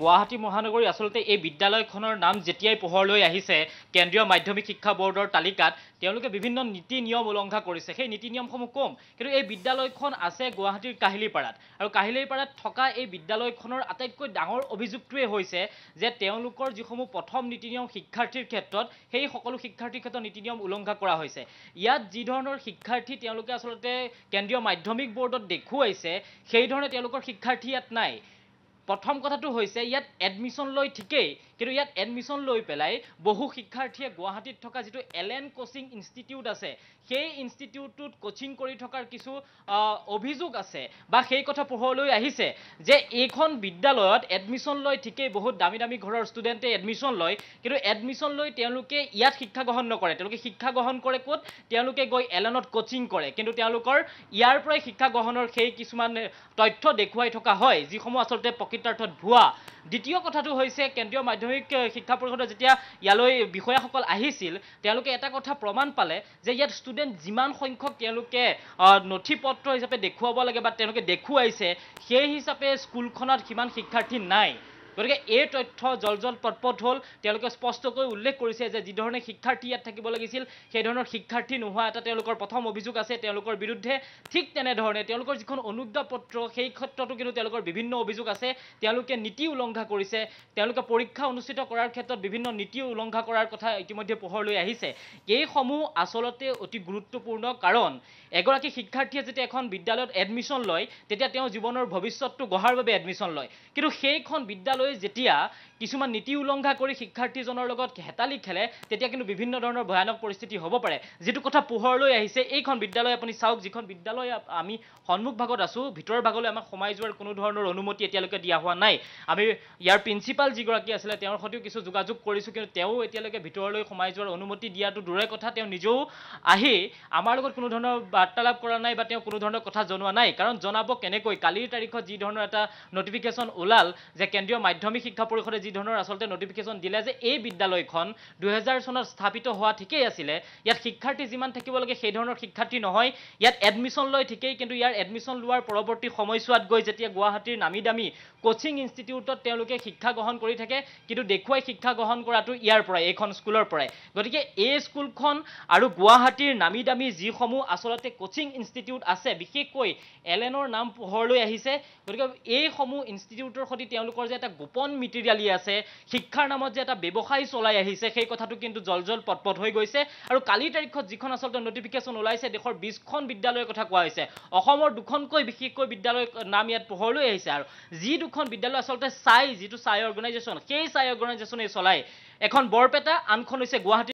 গুৱাহাটী মহানগৰী আসলতে এই বিদ্যালয়খনৰ নাম যেতিয়াই পোহৰলৈ আহিছে কেন্দ্ৰীয় মাধ্যমিক শিক্ষা বোৰ্ডৰ তালিকাত তেওঁলোকে বিভিন্ন নীতি নিয়ম উলংঘা কৰিছে সেই নীতি নিয়মসমূহ কম কিন্তু এই বিদ্যালয়খন আছে গুৱাহাটীৰ কাহিলীপাৰাত আৰু কাহিলীপাৰাত থকা এই বিদ্যালয়খনৰ আটাইতকৈ ডাঙৰ অভিযোগটোৱে হৈছে যে তেওঁলোকৰ যিসমূহ প্ৰথম নীতি নিয়ম শিক্ষাৰ্থীৰ ক্ষেত্ৰত সেই সকলো শিক্ষাৰ্থীৰ ক্ষেত্ৰত নীতি নিয়ম উলংঘা কৰা হৈছে ইয়াত যি ধৰণৰ শিক্ষাৰ্থী তেওঁলোকে আসলতে কেন্দ্ৰীয় মাধ্যমিক বোৰ্ডত দেখুৱাইছে সেই ধৰণে তেওঁলোকৰ শিক্ষাৰ্থী ইয়াত নাই প্ৰথম কথাটো হৈছে ইয়াত এডমিশন লৈ ঠিকই কিন্তু ইয়াত এডমিশন লৈ পেলাই বহু শিক্ষাৰ্থীয়ে গুৱাহাটীত থকা যেটো এলএন কোচিং ইনষ্টিটিউট আছে সেই ইনষ্টিটিউটত কোচিং কৰি থকাৰ কিছু অভিযোগ আছে বা সেই কথা পোহৰলৈ আহিছে যে এইখন বিদ্যালয়ত এডমিশন লৈ ঠিকই বহুত দামী দামী ঘৰৰ ষ্টুডেণ্টে এডমিশন লয় কিন্তু এডমিশন লৈ তেওঁলোকে ইয়াত শিক্ষা গ্ৰহণ নকৰে তেওঁলোকে শিক্ষা গ্ৰহণ কৰে ক'ত তেওঁলোকে গৈ এলএনত কোচিং কৰে কিন্তু তেওঁলোকৰ ইয়াৰ পৰাই শিক্ষা গ্ৰহণৰ সেই কিছুমান তথ্য দেখুৱাই থকা হয় যিসমূহ আসলতে প্ৰকৃতাৰ্থত ভুৱা দ্বিতীয় কথাটো হৈছে কেন্দ্ৰীয় মাধ্যমিক শিক্ষা পৰিষদৰ যেতিয়া ইয়ালৈ বিষয়াসকল আহিছিল তেওঁলোকে এটা কথা প্ৰমাণ পালে যে ইয়াত ষ্টুডেণ্ট যিমান সংখ্যক তেওঁলোকে নথিপত্ৰ হিচাপে দেখুৱাব লাগে বা তেওঁলোকে দেখুৱাইছে সেই হিচাপে স্কুলখনত কিমান শিক্ষাৰ্থী নাই গতিকে এই তথ্য জলজল পটপট হ'ল তেওঁলোকে স্পষ্টকৈ উল্লেখ কৰিছে যে যি ধৰণে শিক্ষাৰ্থী ইয়াত থাকিব লাগিছিল সেই ধৰণৰ শিক্ষাৰ্থী নোহোৱা এটা তেওঁলোকৰ প্ৰথম অভিযোগ আছে তেওঁলোকৰ বিৰুদ্ধে ঠিক তেনেধৰণে তেওঁলোকৰ যিখন অনুজ্ঞা পত্ৰ সেই ক্ষেত্ৰতো কিন্তু তেওঁলোকৰ বিভিন্ন অভিযোগ আছে তেওঁলোকে নীতি উলংঘা কৰিছে তেওঁলোকে পৰীক্ষা অনুষ্ঠিত কৰাৰ ক্ষেত্ৰত বিভিন্ন নীতি উলংঘা কৰাৰ কথা ইতিমধ্যে পোহৰলৈ আহিছে এইসমূহ আসলতে অতি গুৰুত্বপূৰ্ণ কাৰণ এগৰাকী শিক্ষাৰ্থীয়ে যেতিয়া এখন বিদ্যালয়ত এডমিশন লয় তেতিয়া তেওঁ জীৱনৰ ভৱিষ্যতটো গঢ়াৰ বাবে এডমিশন লয় কিন্তু সেইখন বিদ্যালয় যেতিয়া কিছুমান নীতি উলংঘা কৰি শিক্ষাৰ্থীজনৰ লগত হেতালি খেলে তেতিয়া কিন্তু বিভিন্ন ধৰণৰ ভয়ানক পৰিস্থিতি হ'ব পাৰে যেটো কথা পোহৰলৈ আহিছে এইখন বিদ্যালয় আপুনি চাওক যিখন বিদ্যালয় আমি সন্মুখ ভাগত আছো ভিতৰ ভাগলৈ আমাক সোমাই যোৱাৰ কোনো ধৰণৰ অনুমতি এতিয়ালৈকে দিয়া হোৱা নাই আমি ইয়াৰ প্ৰিন্সিপাল যিগৰাকী আছিল তেওঁৰ সৈতেও কিছু যোগাযোগ কৰিছো কিন্তু তেওঁ এতিয়ালৈকে ভিতৰলৈ সোমাই যোৱাৰ অনুমতি দিয়াটো দূৰৰে কথা তেওঁ নিজেও আহি আমাৰ লগত কোনো ধৰণৰ বাৰ্তালাপ কৰা নাই বা তেওঁ কোনো ধৰণৰ কথা জনোৱা নাই কাৰণ জনাব কেনেকৈ কালিৰ তাৰিখত যি ধৰণৰ এটা নটিফিকেশন ওলাল যে কেন্দ্ৰীয় মাধ্যমিক শিক্ষা পৰিষদে যি ধৰণৰ আসলতে নটিফিকেশন দিলে যে এই বিদ্যালয়খন 2000 চনত স্থাপিত হোৱা ঠিকই আছিল ইয়াত শিক্ষাৰ্থী যিমান থাকিব লাগে সেই ধৰণৰ শিক্ষাৰ্থী নহয় ইয়াত এডমিশন লৈ ঠিকই কিন্তু ইয়াৰ এডমিশন লোৱাৰ পৰৱৰ্তী সময়ছোৱাত গৈ যেতিয়া গুৱাহাটীৰ নামি দামী কোচিং ইনষ্টিটিউটত তেওঁলোকে শিক্ষা গ্ৰহণ কৰি থাকে কিন্তু দেখুৱাই শিক্ষা গ্ৰহণ কৰাটো ইয়াৰ পৰাই এইখন স্কুলৰ পৰাই গতিকে এই স্কুলখন আৰু গুৱাহাটীৰ নামি দামী যিসমূহ আসলতে কোচিং ইনষ্টিটিউট আছে বিশেষকৈ এলএনৰ নাম পোহৰলৈ আহিছে গতিকে এইসমূহ ইনষ্টিটিউটৰ সৈতে তেওঁলোকৰ যে এটা গোপন মেটেৰিয়ালি আছে শিক্ষাৰ নামত যে এটা ব্যৱসায় চলাই আহিছে সেই কথাটো কিন্তু জলজল পটপট হৈ গৈছে আৰু কালিৰ তাৰিখত যিখন আসলতে নটিফিকেশন ওলাইছে দেশৰ 20খন বিদ্যালয়ৰ কথা কোৱা হৈছে অসমৰ দুখনকৈ বিশেষকৈ বিদ্যালয়ৰ নাম ইয়াত পোহৰলৈ আহিছে আৰু যি দুখন বিদ্যালয় আসলতে যিটো চাই অৰ্গানাইজেশ্যন সেই চাই অৰ্গানাইজেশ্যনে চলাই এখন বৰপেটা আনখন হৈছে গুৱাহাটী